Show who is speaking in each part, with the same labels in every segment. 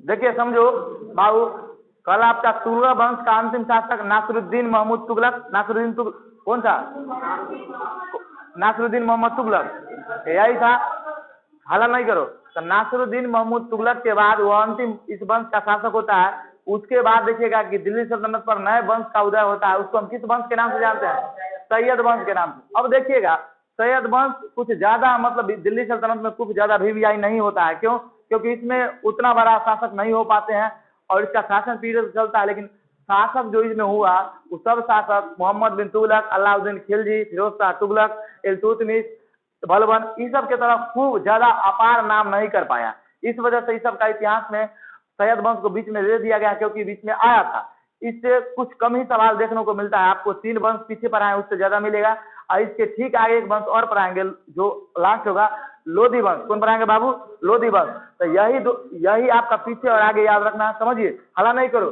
Speaker 1: देखिए समझो बाबू, कल आपका तुगलक वंश का अंतिम शासक नासिरुद्दीन महमूद तुगलक, कौन था? नासिरुद्दीन मोहम्मद तुगलक, यही था। हल्ला नहीं करो। तो नासिरुद्दीन महमूद तुगलक के बाद वो अंतिम इस वंश का शासक होता है। उसके बाद देखिएगा कि दिल्ली सल्तनत पर नए वंश का उदय होता है। उसको हम किस वंश के नाम से जानते हैं? सैयद वंश के नाम से। अब देखिएगा सैयद वंश कुछ ज्यादा मतलब दिल्ली सल्तनत में कुछ ज्यादा भी नहीं होता है। क्यों? क्योंकि इसमें उतना बड़ा शासक नहीं हो पाते हैं और इसका शासन पीरियड चलता है। लेकिन शासक जो इसमें हुआ वो सब शासक मोहम्मद बिन तुगलक, अलाउद्दीन खिलजी, फिरोज शाह तुगलक, इल्तुतमिश, बलबन, इस सब के तरफ खूब ज्यादा अपार नाम नहीं कर पाया। इस वजह से इस सब का इतिहास में सैयद वंश को बीच में दे दिया गया, क्योंकि बीच में आया था। इससे कुछ कम ही सवाल देखने को मिलता है। आपको 3 वंश पीछे पढ़ाए उससे ज्यादा मिलेगा। और इसके ठीक आगे एक वंश और पढ़ाएंगे जो लास्ट होगा, लोधी वंश। कौन पढ़ाएंगे बाबू? लोधी वंश। तो यही आपका पीछे और आगे याद रखना, समझिए, हला नहीं करो।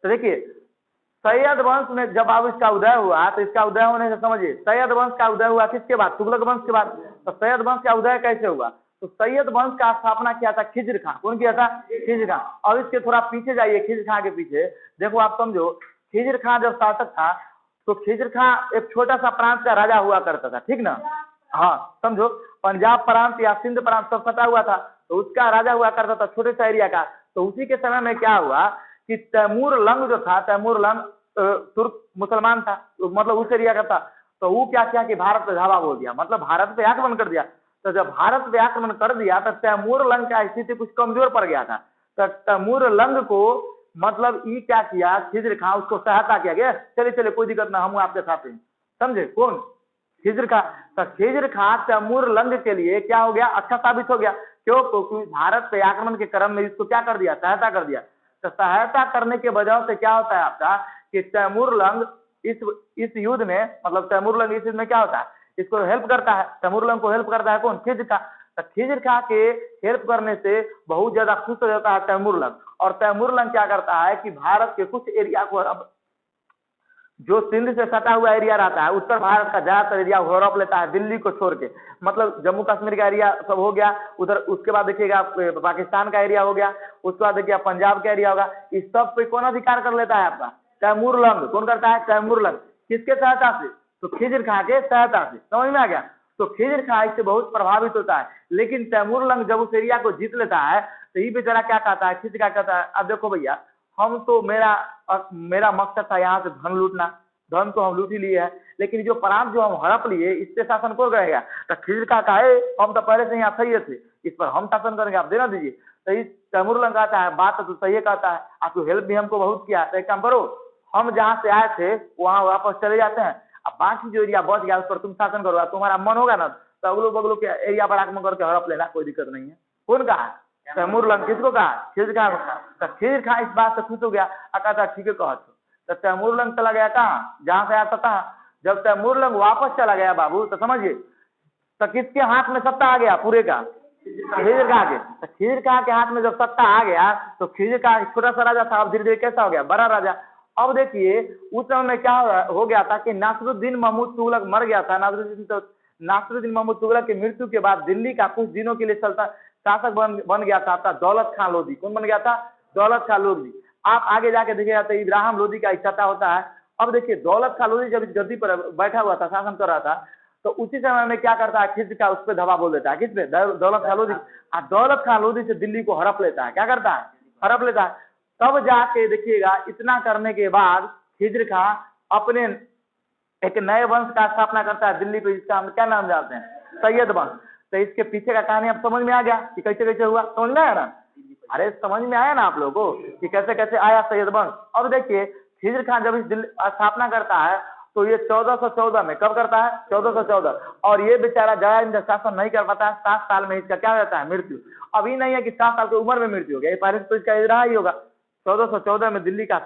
Speaker 1: तो देखिए सैयद वंश में जब अब इसका उदय हुआ, तो इसका उदय होने से समझिए सैयद वंश का उदय हुआ किसके बाद? तुगलक वंश के बाद। तो सैयद वंश का उदय कैसे हुआ? तो सैयद वंश का स्थापना किया था खिज्र खां। कौन किया था? खिज्र खां। अब इसके थोड़ा पीछे जाइए, खिज्र खां के पीछे देखो, आप समझो खिज्र खां जब शासक था तो खिज्र खां एक छोटा सा प्रांत का राजा हुआ करता था, ठीक ना? हाँ, समझो पंजाब प्रांत या सिंध प्रांत सब फटा हुआ था, तो उसका राजा हुआ करता था छोटे सा एरिया का। तो उसी के समय में क्या हुआ कि तैमूर लंग जो था, तैमूर लंग तुर्क मुसलमान था, मतलब उस एरिया का था। तो वो क्या किया कि भारत पे धावा बोल दिया, मतलब भारत पे आक्रमण कर दिया। तो जब भारत पे आक्रमण कर दिया तो तैमूर लंग का स्थिति कुछ कमजोर पड़ गया था। तो तैमूर लंग को मतलब ये क्या किया, खिज्र खां उसको सहायता किया गया, चले चले कोई दिक्कत ना, हम आपके साथ हैं। समझे? कौन? खिज्र खां। तो खिज्र खां तैमूर लंग के लिए क्या हो गया? अच्छा साबित हो गया। क्यों? क्योंकि भारत पे आक्रमण के क्रम में इसको क्या कर दिया? सहायता कर दिया। तो सहायता करने के वजह से क्या होता है आपका कि तैमूर लंग इस युद्ध में, मतलब तैमूर लंग इस युद्ध में क्या होता है, इसको हेल्प करता है। तैमूर लंग को हेल्प करता है कौन? खिज्र खां। तो खिज्र खां के हेल्प करने से बहुत ज्यादा खुश हो जाता है तैमूर लंग। और तैमूर लंग क्या करता है कि भारत के कुछ एरिया को, अब जो सिंध से सटा हुआ एरिया रहता है, उत्तर भारत का ज्यादातर एरिया हड़प लेता है दिल्ली को छोड़ के। मतलब जम्मू कश्मीर का एरिया सब हो गया उधर। उसके बाद देखिएगा पाकिस्तान का एरिया हो गया। उसके बाद देखिए पंजाब का एरिया होगा। इस सब पे कौन अधिकार कर लेता है? आपका तैमूर लंग। कौन करता है? तैमूर लंग। किसके सहायता से? तो खिज्र खां के सहायता से। समझ में आ गया? तो खिज्र खां इससे बहुत प्रभावित होता है। लेकिन तैमूर लंग जब उस एरिया को जीत लेता है तो ये बेचारा क्या कहता है, खिज्र खां कहता है, अब देखो भैया, हम तो मेरा मकसद था यहाँ से धन लूटना, धन तो हम लूट ही लिए है, लेकिन जो प्रांत जो हम हड़प लिए इस पे शासन कौन रहेगा? तो खिज्र खां का है, हम तो पहले से यहाँ सही थे, इस पर हम शासन करेंगे, आप देना दीजिए। तो इस तैमूर लंग कहता है, बात तो सही कहता है, आपको हेल्प भी हमको बहुत किया, तो एक काम करो, हम जहाँ से आए थे वहाँ वापस चले जाते हैं, अब बाकी जो एरिया बच गया उस पर तुम शासन करो, तुम्हारा मन होगा ना तो अगलो बगलो के एरिया पर आक्रमण करके हड़प लेना, कोई दिक्कत नहीं है। कौन कहा? तैमूर लंग। किसको कहा? खिज्र खां को कहा। तो खिज्र खां इस बात से खुश हो गया, कहता ठीक है कहा। तो तैमूर लंग चला गया कहाँ? जहां से आता था। जब तैमूर लंग वापस चला गया बाबू, तो समझिए तो किसके हाथ में सत्ता आ गया पूरे का? खिज्र खां के। तो खिज्र खां के हाथ में जब सत्ता आ गया तो खिज्र खां छोटा सा राजा था, अब धीरे धीरे कैसा हो गया? बड़ा राजा। अब देखिए उस समय में क्या हो गया था कि नासिरुद्दीन महमूद तुगलक मर गया था। नासिरुद्दीन महमूद तुगलक की मृत्यु के बाद दिल्ली का कुछ दिनों के लिए शासक बन गया था दौलत खां लोधी। कौन बन गया था? दौलत खां लोधी। आप आगे जाके देखिएगा तो इब्राहिम लोधी का इच्छा होता है। अब देखिए दौलत खां लोधी जब इस गद्दी पर बैठा हुआ था, शासन कर रहा था, तो उसी समय में क्या करता है, खिज्र खां उस पर धावा बोल देता है। किस पे? दौलत खां लोधी। दौलत खां लोधी से दिल्ली को हड़प लेता है। क्या करता है? हड़प लेता है। तब जाके देखिएगा इतना करने के बाद खिज्र खां अपने एक नए वंश का स्थापना करता है दिल्ली पे, जिसका हम क्या नाम जानते हैं? सैयद वंश। तो इसके पीछे का कहानी अब समझ में आ गया कि कैसे कैसे हुआ? समझ में आया ना? अरे समझ में आया ना आप लोगों को कि कैसे कैसे आया सैयद वंश? अब देखिए खिज्र खां जब इस दिल्ली स्थापना करता है तो ये 1414 में, कब करता है? 1414। और ये बेचारा ज्यादा दिन शासन नहीं कर पाता है, 7 साल में इसका क्या रहता है? मृत्यु। अभी नहीं है कि 7 साल की उम्र में मृत्यु हो गया, पहले तो इसका रहा ही होगा। 1414 में दिल्ली का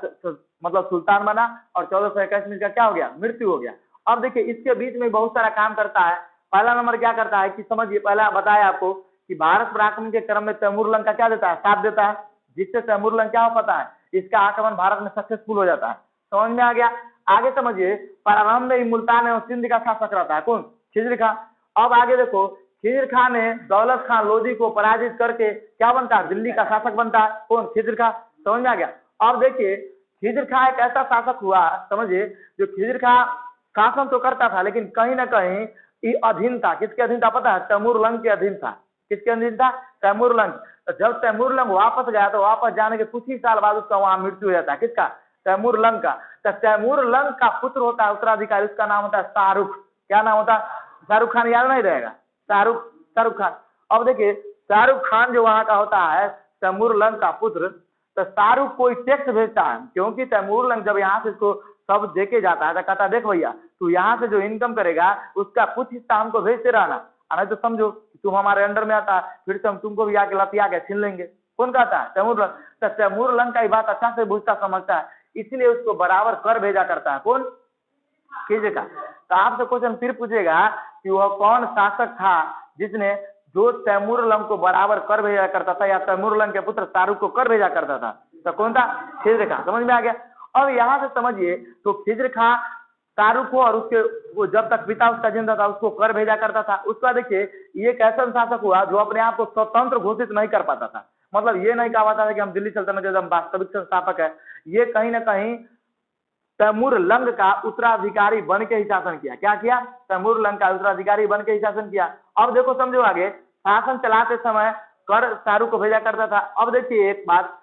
Speaker 1: मतलब सुल्तान बना और 1421 में इसका क्या हो गया? मृत्यु हो गया। अब देखिए इसके बीच में बहुत सारा काम करता है। पहला नंबर क्या करता है कि समझिए, पहला बताया आपको कि भारत पर आक्रमण के क्रम में तैमूर लंग का क्या देता है? साथ देता है, जिससे तैमूर लंग क्या हो पाता है? इसका आक्रमण भारत में सक्सेसफुल हो जाता है। समझ में आ गया? आगे समझिए, प्रारंभ में मुल्तान एवं सिंध का शासक रहता है कौन? खिज्र खां। अब आगे देखो खिज्र खां ने दौलत खां लोधी को पराजित करके क्या बनता है, दिल्ली का शासक बनता है। कौन, खिज्र खां। समझ में आ गया। अब देखिए खिज्र खां एक ऐसा शासक हुआ, समझिए, जो खिज्र खां शासन तो करता था लेकिन कहीं ना कहीं ये अधीन था। किसके अधीन था पता है, तैमूरलंग के अधीन था। किसके अधीन था, तैमूरलंग। तो जब तैमूरलंग वापस गया तो वापस जाने के कुछ ही साल बाद उसका वहां मृत्यु हो जाता है। किसका, तैमूरलंग का। तो तैमूरलंग का पुत्र होता है उत्तराधिकारी, उसका नाम होता है शाहरुख। क्या नाम होता है, शाहरुख खान, याद नहीं रहेगा, शाहरुख खान। अब देखिए शाहरुख खान जो वहां का होता है तैमूरलंग का पुत्र, तो शाहरुख कोई टैक्स भेजता है, क्योंकि तैमूरलंग जब यहाँ से इसको सब देके जाता है तो कहता देख भैया तू यहाँ से जो इनकम करेगा उसका कुछ हिस्सा हमको भेजते रहना, नहीं तो समझो तुम हमारे अंडर में आता है, फिर से हम तुमको भी आके लतिया के छीन लेंगे। कौन कहता है, तैमूरलंग। तो तैमूरलंग का ये बात अच्छा से बुझता समझता है, इसलिए उसको बराबर कर भेजा करता है। कौन, खिज्र का। तो आपसे क्वेश्चन फिर पूछेगा कि वह कौन शासक था जिसने जो तैमूरलंग को बराबर कर भेजा करता था, या तैमूरलंग के पुत्र शाहरुख को कर भेजा करता था, तो कौन था, खिज्र खां। समझ में आ गया। अब यहाँ से समझिए तो खिज्र खां शाहरुख को और उसके वो जब तक पिता उसका जिंदा था उसको कर भेजा करता था। उसका देखिए ये एक ऐसा शासक हुआ जो अपने आप को स्वतंत्र घोषित नहीं कर पाता था। मतलब ये नहीं कहा पाता था कि हम दिल्ली सल्तनत के एकदम वास्तविक संस्थापक है। ये कहीं ना कहीं तैमूरलंग का उत्तराधिकारी बन के ही शासन किया। क्या किया, तैमूरलंग का उत्तराधिकारी बन के ही शासन किया। अब देखो समझो आगे, शासन चलाते समय कर शाहरुख को भेजा करता था। अब देखिए एक बात,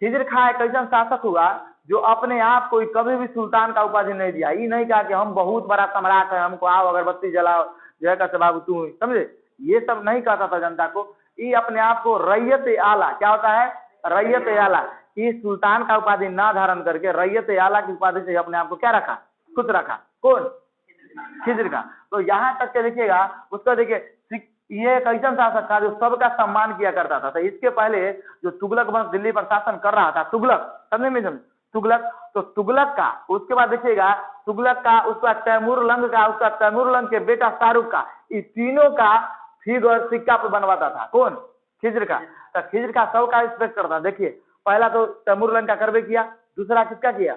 Speaker 1: खिज्र खां एक ऐसा शासक हुआ जो अपने आप को कभी भी सुल्तान का उपाधि नहीं दिया। ये नहीं कहा कि हम बहुत बड़ा सम्राट है, हमको आओ अगरबत्ती जलाओ जय का बाबू तू, समझे, ये सब नहीं कहता था जनता को। ये अपने आप को रैयत आला, क्या होता है, रैयत आला, ये सुल्तान का उपाधि ना धारण करके रैयत आला की उपाधि से अपने आप को क्या रखा, खुद रखा। कौन, खिज्र खां। तो यहाँ तक के देखिएगा उसका देखिए ये एक ऐसा शासक था जो सबका सम्मान किया करता था। तो इसके पहले जो तुगलक वंश दिल्ली पर शासन कर रहा था, तुगलक, समझे में समझे, तुगलक, तो तुगलक का, उसके बाद देखिएगा तुगलक का, उसका तैमूरलंग का, उसका तैमूरलंग के बेटा शाहरुख का, इस तीनों का फिगर सिक्का पे बनवाता था। कौन, खिज्र खां। तो खिज्र खां सबका रिस्पेक्ट करता। देखिए पहला तो तैमूरलंग का करवे किया, दूसरा किसका किया,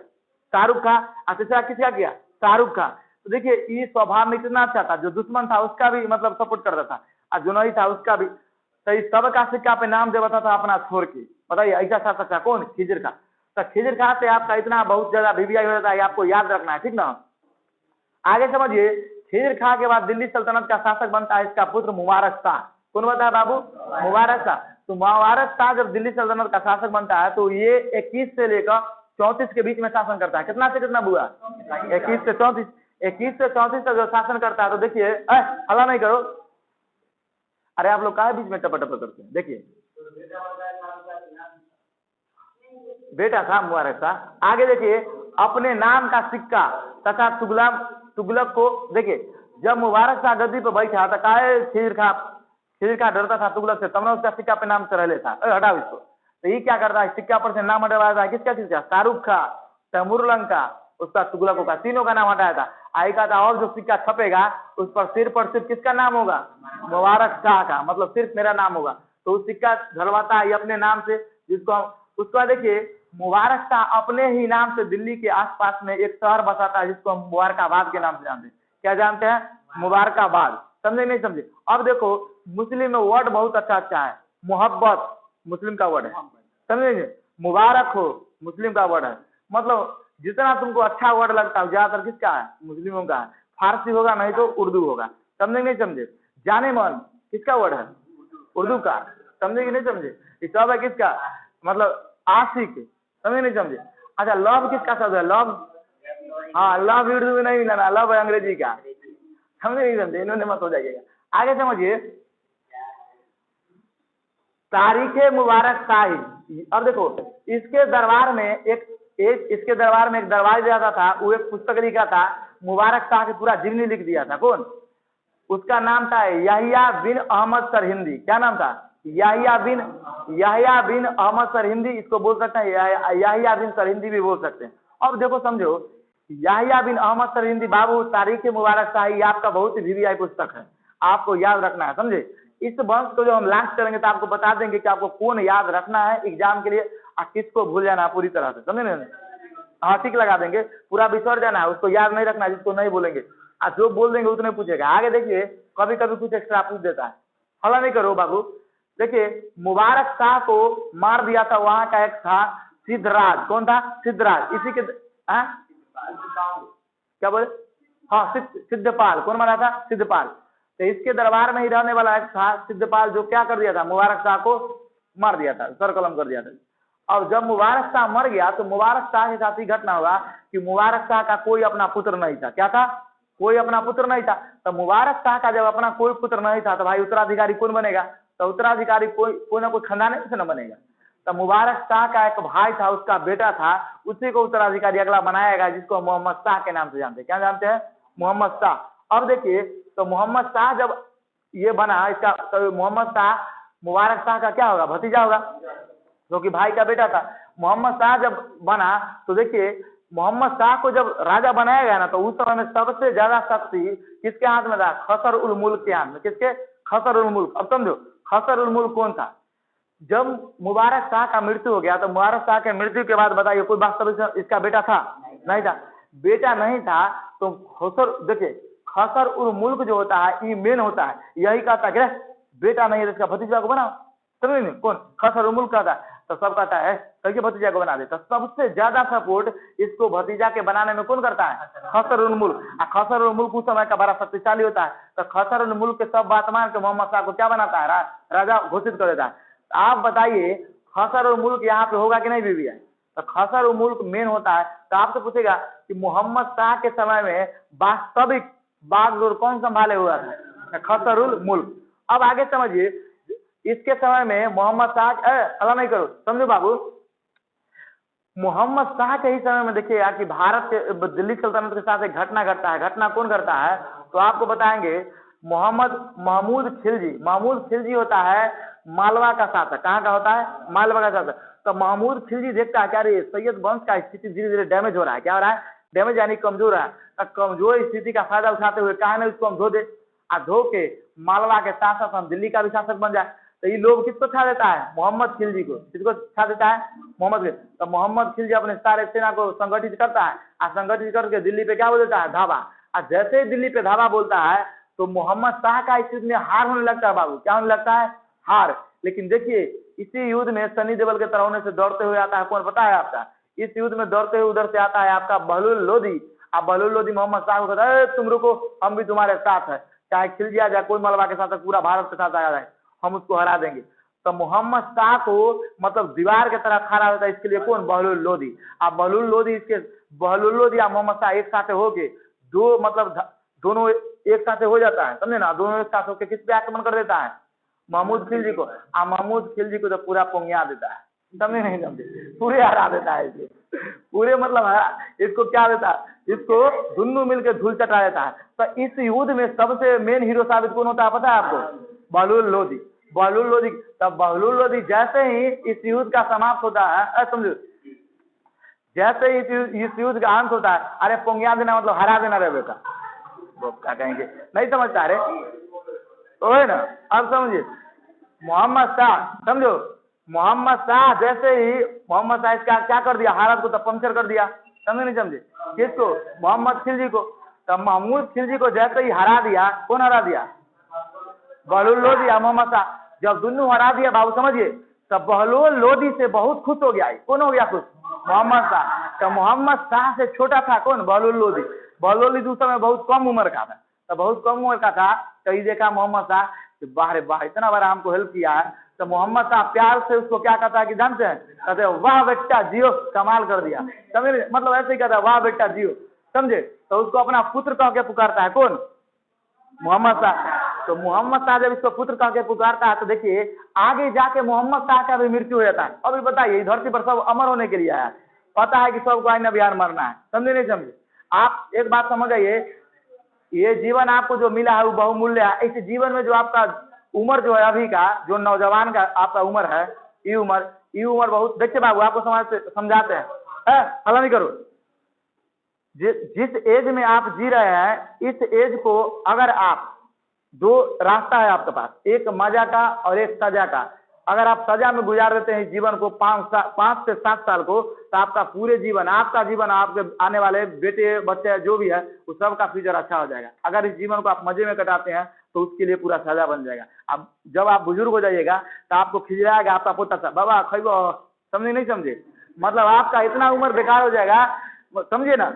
Speaker 1: शाहरुख खां, और तीसरा किसका किया, शाहरुख खां। तो देखिए ये स्वभाव में इतना अच्छा था, जो दुश्मन था उसका भी मतलब सपोर्ट करता था, और जो नहीं था उसका भी। तो इस सब का सिक्का पे नाम देवता था अपना छोड़ के। बताइए ऐसा शासक था कौन, खिज्र खां। तो खिज्र खां से आपका इतना बहुत ज्यादा वीवीआई हो जाता है, आपको याद रखना है, ठीक ना। आगे समझिए, खिज्र खां के बाद दिल्ली सल्तनत का शासक बनता है इसका पुत्र मुबारक शाह। कौन बनता है बाबू, मुबारक शाह। तो मुबारक शाह जब दिल्ली सल्तनत का शासक बनता है तो ये 21 से लेकर 34 के बीच में शासन करता है। कितना से कितना बुआ, 21 से 34, 21 से 34 तक जो शासन करता है। तो देखिए हल्ला नहीं करो, अरे आप लोग काहे बीच में टपा टपा करते हैं। देखिए बेटा था मुबारक शाह। आगे देखिए अपने नाम का सिक्का तथा तुगलक को, देखिए जब मुबारक शाह गद्दी पर बैठा तो काहे खिज्र खां डरता था तुगलक से, तब ना उसका सिक्का पे नाम चढ़ा लेता। हटाओ इसको। तो ये क्या करता है, सिक्का पर से नाम हटवाया था किसका, शाहरुख खां, तैमूरलंग का, उसका तुगलकों का, तीनों का नाम हटाया था। आई का था और जो सिक्का छपेगा उस पर सिर्फ किसका नाम होगा, मुबारक शाह का, मतलब सिर्फ मेरा नाम होगा। तो उस सिक्का धरवाता है अपने नाम से, जिसको उसका देखिए मुबारक शाह अपने ही नाम से दिल्ली के आसपास में एक शहर बसाता है जिसको हम मुबारकाबाद के नाम से जानते हैं। क्या जानते हैं, मुबारकाबाद। समझे नहीं समझे। अब देखो मुस्लिम में वर्ड बहुत अच्छा है, मोहब्बत मुस्लिम का वर्ड है, समझे, मुबारक हो मुस्लिम का वर्ड है। मतलब जितना तुमको अच्छा वर्ड लगता है ज्यादातर किसका है, मुस्लिमों का है। फारसी होगा नहीं तो उर्दू होगा, समझे नहीं समझे। जाने मन किसका वर्ड है, उर्दू का, समझे कि नहीं समझे। ये सब है किसका, मतलब आशिक, समझे नहीं समझे। अच्छा लव किसका शब्द है, लव, हाँ लव उर्दू में नहीं मिलाना, लव है अंग्रेजी का, समझे नहीं समझे, इन्होंने मत हो जाइएगा। आगे समझिए तारीखे मुबारक शाही। अब देखो इसके दरबार में इसके दरबार में एक दरबार जाता था, वो एक पुस्तक लिखा था, मुबारक शाह की पूरा जीवनी लिख दिया था। कौन, उसका नाम था याहिया बिन अहमद सरहिंदी। क्या नाम था, याहिया बिन अहमद सरहिंदी। इसको बोल सकते हैं याहिया बिन सरहिंदी भी बोल सकते हैं। अब देखो समझो याहिया बिन अहमद सरहिंदी बाबू तारीख मुबारक शाही आपका बहुत ही वीवीआई पुस्तक है, आपको याद रखना है, समझे। इस वंश को जो हम लास्ट करेंगे तो आपको बता देंगे कि आपको कौन याद रखना है एग्जाम के लिए और किसको भूल जाना है पूरी तरह से, समझे ना। हाँ टिक लगा देंगे, पूरा बिसर जाना है, उसको याद नहीं रखना है जिसको नहीं बोलेंगे। आप जो बोल देंगे उतने पूछेगा। आगे देखिए कभी कभी कुछ एक्स्ट्रा पूछ देता है। हला नहीं करो बाबू। देखिए मुबारक शाह को मार दिया था वहां का एक था सिद्धराज। कौन था? सिद्धराज। इसी के क्या बोले? हाँ सिद्धपाल। कौन मारा था? सिद्धपाल। तो इसके दरबार में ही रहने वाला एक था सिद्धपाल, जो क्या कर दिया था? मुबारक शाह को मार दिया था, सर कलम कर दिया था। अब जब मुबारक शाह मर गया तो मुबारक शाह के साथ ही घटना हुआ कि मुबारक शाह का कोई अपना पुत्र नहीं था। क्या था? कोई अपना पुत्र नहीं था। तो मुबारक शाह का जब अपना कोई पुत्र नहीं था तो भाई उत्तराधिकारी कौन बनेगा? तो उत्तराधिकारी कोई ना कोई खानदान से न बनेगा। तो मुबारक शाह का एक भाई था, उसका बेटा था, उसी को उत्तराधिकारी अगला बनाएगा, जिसको मोहम्मद शाह के नाम से जानते हैं। क्या जानते हैं? मोहम्मद शाह। अब देखिए तो मोहम्मद शाह जब ये बना, इसका तो मोहम्मद शाह मुबारक शाह का क्या होगा? भतीजा होगा, क्योंकि भाई का बेटा था। मोहम्मद शाह जब बना तो देखिए मोहम्मद शाह को जब राजा बनाया गया ना, तो उस समय में सबसे ज्यादा शक्ति किसके हाथ में था? खसर उल मुल्क के हाथ में। किसके? खसर उल मुल्क। अब समझो खसर उल मुल्क कौन था? जब मुबारक शाह का मृत्यु हो गया तो मुबारक शाह के मृत्यु के बाद बताइए कोई वास्तविक इसका बेटा था? नहीं था। बेटा नहीं था तो खसर, देखिए खसर उल मुल्क जो होता है ये मेन होता है, यही कहता है बेटा नहीं है इसका भतीजा को बनाओ। समझ नहीं? कौन? खसर उल मुल्क कहता है। तो सब कहता है कैसे भतीजा को बना दे। तो सबसे ज्यादा सपोर्ट इसको भतीजा के बनाने में कौन करता है? खसर उल मुल्क। खसर उल मुल्क उस समय का बड़ा शक्तिशाली होता है। तो खसर उल मुल्क के सब बात मान के मोहम्मद शाह को क्या बनाता है? राजा घोषित कर देता है। आप बताइए खसर उल मुल्क यहाँ पे होगा कि नहीं बीबी है? तो खसर उल मुल्क मेन होता है। तो आपसे पूछेगा कि मोहम्मद शाह के समय में वास्तविक बागडोर कौन संभाले हुआ था? खसर उल मुल्क। अब आगे समझिए, इसके समय में मोहम्मद शाह अल्लाह नहीं करो, समझो बाबू, मोहम्मद शाह के ही समय में देखिएगा कि भारत के दिल्ली सल्तनत के साथ एक घटना घटता है। घटना कौन करता है? तो आपको बताएंगे महमूद खिलजी। महमूद खिलजी होता है मालवा का शासक। कहाँ का होता है? मालवा का शासक। तो महमूद खिलजी देखता है क्या रे सैयद वंश का स्थिति धीरे धीरे डैमेज हो रहा है। क्या हो रहा है? डैमेज यानी कमजोर है। कमजोर स्थिति का फायदा उठाते हुए कहा ना उसको हम धो दे, धो के मालवा के साथ साथ हम दिल्ली का भी शासक बन जाए। तो ये लोग किसको छा देता है? मोहम्मद खिलजी को। किसको छा देता है? मोहम्मद खिलजी। तो मोहम्मद खिलजी अपने सारे सेना को संगठित करता है और संगठित करके दिल्ली पे क्या बोल देता है? धावा। और जैसे ही दिल्ली पे धावा बोलता है तो मोहम्मद शाह का इस युद्ध में हार होने लगता है बाबू। क्या होने लगता है? हार। लेकिन देखिए इसी युद्ध में सनी देओल के तरौने से दौड़ते हुए आता है कौन पता है आपका? इस युद्ध में दौड़ते हुए उधर से आता है आपका बहलुल लोधी। अब बहलुल लोधी मोहम्मद शाह को कहता है तुम रुको, हम भी तुम्हारे साथ है, चाहे खिलजी आ जाए, कोई मलबा के साथ पूरा भारत के साथ आ जाए, हम उसको हरा देंगे। तो मोहम्मद शाह को मतलब दीवार के तरह खड़ा होता है इसके लिए कौन? बहलुल लोधी। अब बहलुल लोधी इसके बहलुल लोधी और मोहम्मद शाह एक साथ होके दो मतलब दोनों एक साथ हो जाता है, समझे ना? दोनों एक साथ होके किस पे आक्रमण कर देता है? महमूद खिलजी को। महमूद खिलजी को तो पूरा पोंगिया देता है, समझे नहीं? समझे? पूरे हरा देता है इसे, पूरे मतलब इसको क्या देता है? इसको दोनों मिलकर धूल चटा देता है। तो इस युद्ध में सबसे मेन हीरो साबित कौन होता है पता है आपको? बहलुल लोधी। बहलुल लोधी। तब बहलुल लोधी जैसे ही इस युद्ध का समाप्त होता है, समझो, जैसे ही इस युद्ध का अंत होता है, अरे पोंगिया देना मतलब हरा देना रे बेटा, वो क्या कहेंगे? नहीं समझता रे तो है ना? अब समझिए मोहम्मद शाह, समझो मोहम्मद शाह जैसे ही मोहम्मद शाह इसका क्या कर दिया? हालत को तो पंक्चर कर दिया, समझे नहीं समझे? किसको? मोहम्मद खिलजी को। तब महमूद खिलजी को जैसे ही हरा दिया, कौन हरा दिया? बहलुल लोधी या मोहम्मद शाह। जब दोनों हरा दिया बाबू समझिए, तब बहलुल लोधी से बहुत खुश हो गया। कौन हो गया खुश? मोहम्मद शाह। तो मोहम्मद शाह से छोटा था कौन? बहलुल लोधी। बहलुल लोधी उस समय बहुत कम उम्र का था। तो बहुत कम उम्र का था तो ये देखा मोहम्मद शाह बाहर वाह इतना बड़ा हमको हेल्प किया है। तो मोहम्मद शाह प्यार से उसको क्या कहता है कि जानते हैं? कहते हैं वाह बेटा जियो, कमाल कर दिया, समझे? मतलब ऐसे ही कहता है वाह बेटा जियो, समझे? तो उसको अपना पुत्र कह के पुकारता है कौन? मोहम्मद शाह। तो मोहम्मद शाह जब इसको पुत्र कह के पुकारता है तो देखिए आगे जाके मोहम्मद शाह का भी मृत्यु हो जाता है। अभी बताइए धरती पर सब अमर होने के लिए आया, पता है कि सबको आईना बिहार मरना है, समझे नहीं समझे? आप एक बात समझ आइए, ये जीवन आपको जो मिला है वो बहुमूल्य है। इस जीवन में जो आपका उम्र जो है अभी का, जो नौजवान का आपका उम्र है, ये उम्र बहुत, देखिए बाबू आपको समझाते हैं, हला नहीं करो। जिस एज में आप जी रहे हैं इस एज को अगर आप, दो रास्ता है आपके पास, एक मजा का और एक सजा का। अगर आप सजा में गुजार देते हैं जीवन को 5 से 7 साल को, तो आपका पूरे जीवन, आपका जीवन, आपके आने वाले बेटे बच्चे जो भी है उस सब का फ्यूचर अच्छा हो जाएगा। अगर इस जीवन को आप मजे में कटाते हैं तो उसके लिए पूरा सजा बन जाएगा। अब जब आप बुजुर्ग हो जाइएगा तो आपको खिलाएगा आपका पोता सा, बाबा खइबो, समझे नहीं समझे, मतलब आपका इतना उम्र बेकार हो जाएगा, समझे ना।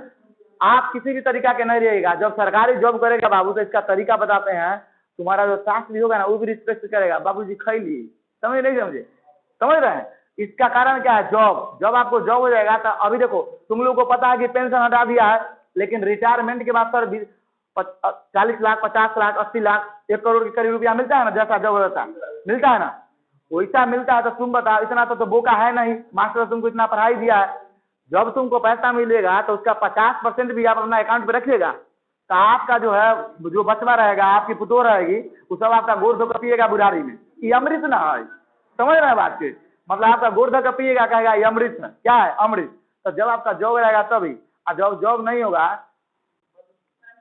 Speaker 1: आप किसी भी तरीका के नहीं रहिएगा। जब सरकारी जॉब करेगा बाबू तो इसका तरीका बताते हैं, तुम्हारा जो सास भी होगा ना वो भी रिस्पेक्ट करेगा, बाबूजी खैली, समझे नहीं समझे, समझ रहे हैं। इसका कारण क्या है, जॉब। जब आपको जॉब हो जाएगा तो अभी देखो तुम लोग को पता है कि पेंशन हटा दिया है, लेकिन रिटायरमेंट के बाद सर 40 लाख, 50 लाख, 80 लाख, 1 करोड़ के करीब रुपया मिलता है ना, जैसा जॉब होता मिलता है ना, वैसा मिलता है। तो तुम बताओ, इतना तो बोका है नहीं, मास्टर तुमको इतना पढ़ाई दिया है, जब तुमको पैसा मिलेगा तो उसका 50% भी आप अपना अकाउंट पे रखिएगा, तो आपका जो है जो बचवा रहेगा, आपकी पुतोह रहेगी, वो सब आपका गोड़ धो कर पिएगा बुढ़ारी में। ये अमृत ना है, समझ रहे हैं बात के, मतलब आपका गोड़ धो कर पिएगा, कहेगा ये अमृत है, क्या है अमृत। तो जब आपका जॉब रहेगा तभी, और जब जॉब नहीं होगा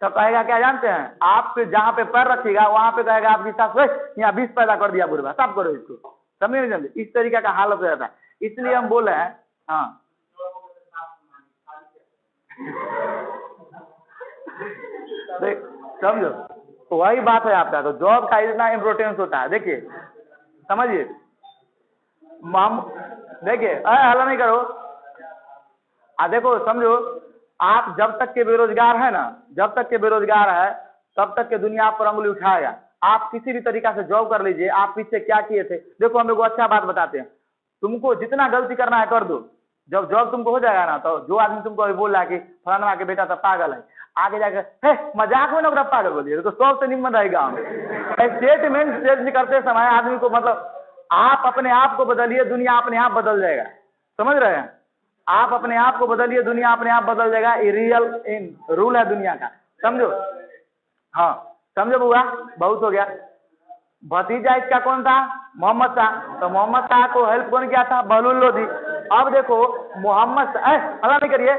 Speaker 1: तब कहेगा क्या जानते हैं, आप जहाँ पे पैर रखिएगा वहाँ पे कहेगा आपकी सास यहाँ 20 पैदा कर दिया बुढ़वा, सब करो इसको, समझे नहीं समझे। इस तरीके का हालत हो जाता है, इसलिए हम बोले हैं। हाँ देख समझो, तो वही बात है आपका, तो जॉब का इतना इम्पोर्टेंस होता है। देखिए समझिए, देखिए हल्ला नहीं करो, देखो समझो, आप जब तक के बेरोजगार है ना, जब तक के बेरोजगार है तब तक के दुनिया आप पर उंगली उठाएगा। आप किसी भी तरीका से जॉब कर लीजिए। आप पीछे क्या किए थे, देखो हम लोग अच्छा बात बताते हैं, तुमको जितना गलती करना है कर दो, जब जॉब तुमको हो जाएगा ना, तो जो आदमी तुमको अभी बोल रहा है कि फलाना के बेटा तो पागल है, आगे जाकर हे मजाक में ना पागल बोलिए, तो सबसे निम्न रहेगा। स्टेटमेंट चेंज करते समय आदमी को, मतलब आप अपने आप को बदलिए, दुनिया अपने आप बदल जाएगा, समझ रहे हैं। आप अपने आप को बदलिए, दुनिया अपने आप बदल जाएगा। ये रियल रूल है दुनिया का, समझो। हाँ समझो बुआ, बहुत हो गया। भतीजा इसका कौन था, मोहम्मद शाह। तो मोहम्मद शाह को हेल्प कौन किया था, बहलुल लोधी। अब देखो मोहम्मद हल्ला नहीं करिए,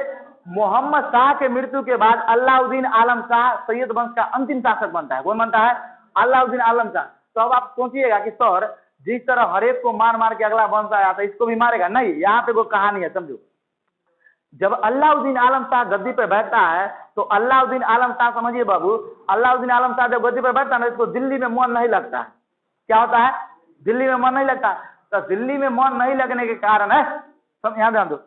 Speaker 1: मोहम्मद शाह के मृत्यु के बाद अलाउद्दीन आलम शाह सैयद वंश का अंतिम शासक बनता है। कौन बनता है, अलाउद्दीन आलम शाह। तो अब आप सोचिएगा कि सर जिस तरह हरेक को मार मार के अगला वंश आया था, इसको भी मारेगा? नहीं, यहाँ पे वो कहानी है, समझो। जब अलाउद्दीन आलम शाह गद्दी पर बैठता है तो अलाउद्दीन आलम शाह, समझिए बाबू, अलाउद्दीन आलम शाह जब गद्दी पर बैठता है ना, इसको दिल्ली में मन नहीं लगता। क्या होता है, दिल्ली में मन नहीं लगता। तो दिल्ली में मन नहीं लगने के कारण है, सब यहाँ ध्यान दो,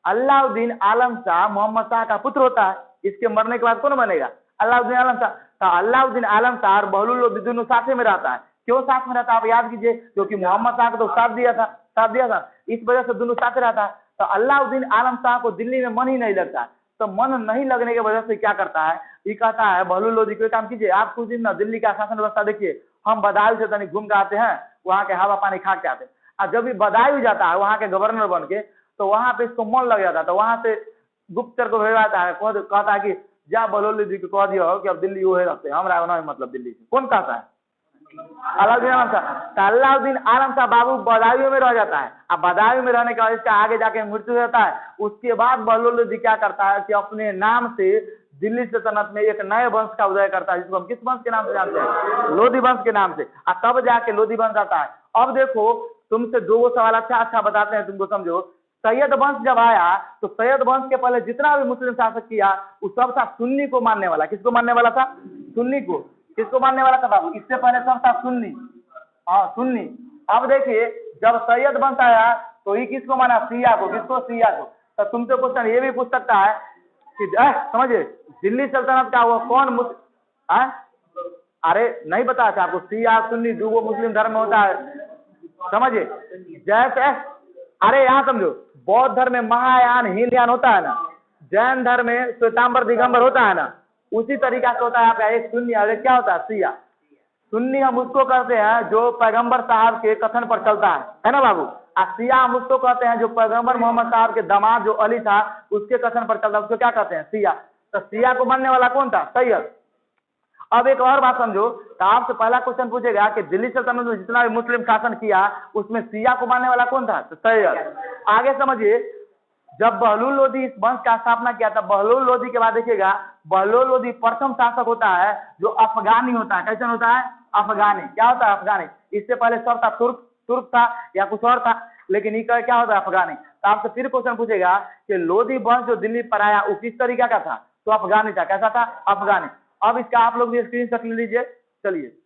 Speaker 1: अलाउद्दीन आलम शाह मोहम्मद शाह का पुत्र होता है। इसके मरने के बाद कौन बनेगा, अलाउद्दीन आलम शाह। तो अलाउद्दीन आलम शाह और बहलुल लोधी दोनों साथ में रहता है। क्यों साथ में रहता है, आप याद कीजिए, क्योंकि मोहम्मद शाह को तो साथ दिया था, इस वजह से दोनों साथ रहता है। तो अलाउद्दीन आलम शाह को दिल्ली में मन ही नहीं लगता। तो मन नहीं लगने की वजह से क्या करता है, ये कहता है बहलुल लोधी को, काम कीजिए आप कुछ दिन ना दिल्ली का शासन व्यवस्था देखिए, हम बदायूं से तनिक घूम के आते हैं, वहाँ के हवा पानी खा के आते हैं। और जब भी बदायूं जाता है वहाँ के गवर्नर बन के, तो वहाँ पे इसको मन लग जाता है। तो वहाँ से गुप्तचर को भेजवाता है, कहता है कि जा बहलुल लोधी को कह दियो कि अब दिल्ली वो रहते हमारा नहीं, मतलब दिल्ली से। कौन कहता है, अलाउद्दीन आलम शाह। अलाउद्दीन आलम शाह बाबू बदायूं में रह जाता है। अब बदायूं में रहने के बाद इसका आगे जाके मृत्यु होता है। उसके बाद बहलुल लोधी क्या करता है कि अपने नाम से दिल्ली सल्तनत में एक नए वंश का उदय करता है, जिसको हम किस वंश के नाम से जानते हैं, लोधी वंश के नाम से। और तब जाके लोधी वंश आता है। अब देखो तुमसे दो सवाल अच्छा बताते हैं तुमको, समझो। सैयद वंश जब आया तो सैयद वंश के पहले जितना भी मुस्लिम शासक किया वो सब था सुन्नी को मानने वाला। किसको मानने वाला था, सुन्नी को। किसको मानने वाला था बाबू, इससे पहले सब था सुन्नी, हाँ सुन्नी। अब देखिए जब सैयद वंश आया तो ये किसको माना, शिया को। किसको, शिया को। तो तुमसे क्वेश्चन ये भी पूछ सकता है कि समझिए दिल्ली सल्तनत का वो कौन अरे नहीं बताया था आपको, शिया सुन्नी दो मुस्लिम धर्म होता है, समझिए। जैसे अरे यहाँ समझो, बौद्ध धर्म में महायान हीनयान होता है ना, जैन धर्म में श्वेतांबर दिगंबर होता है ना, उसी तरीका से होता है आपका एक सुन्नी। अरे क्या होता है, शिया। सुन्नी हम उसको कहते हैं जो पैगंबर साहब के कथन पर चलता है ना बाबू। और शिया हम उसको कहते हैं जो पैगंबर मोहम्मद साहब के दामाद जो अली था उसके कथन पर चलता है, उसको क्या कहते हैं, शिया। तो शिया को मानने वाला कौन था, सैयद। अब एक और बात समझो, तो आपसे पहला क्वेश्चन पूछेगा कि दिल्ली सल्तनत में जितना भी मुस्लिम शासन किया उसमें शिया को मानने वाला कौन था, तो सैयद। आगे समझिए, जब बहलुल लोधी इस वंश का स्थापना किया था, बहलुल लोधी के बाद देखिएगा बहलुल लोधी प्रथम शासक होता है जो अफगानी होता है। कैसे होता है, अफगानी। क्या होता है, अफगानी। इससे पहले सब था तुर्क, तुर्क था या कुछ और था, लेकिन ये क्या होता है अफगानी। तो आपसे फिर क्वेश्चन पूछेगा कि लोधी वंश जो दिल्ली पर आया वो किस तरीका का था, तो अफगानी था। कैसा था? अफगानी। अब इसका आप लोग भी स्क्रीनशॉट ले लीजिए। चलिए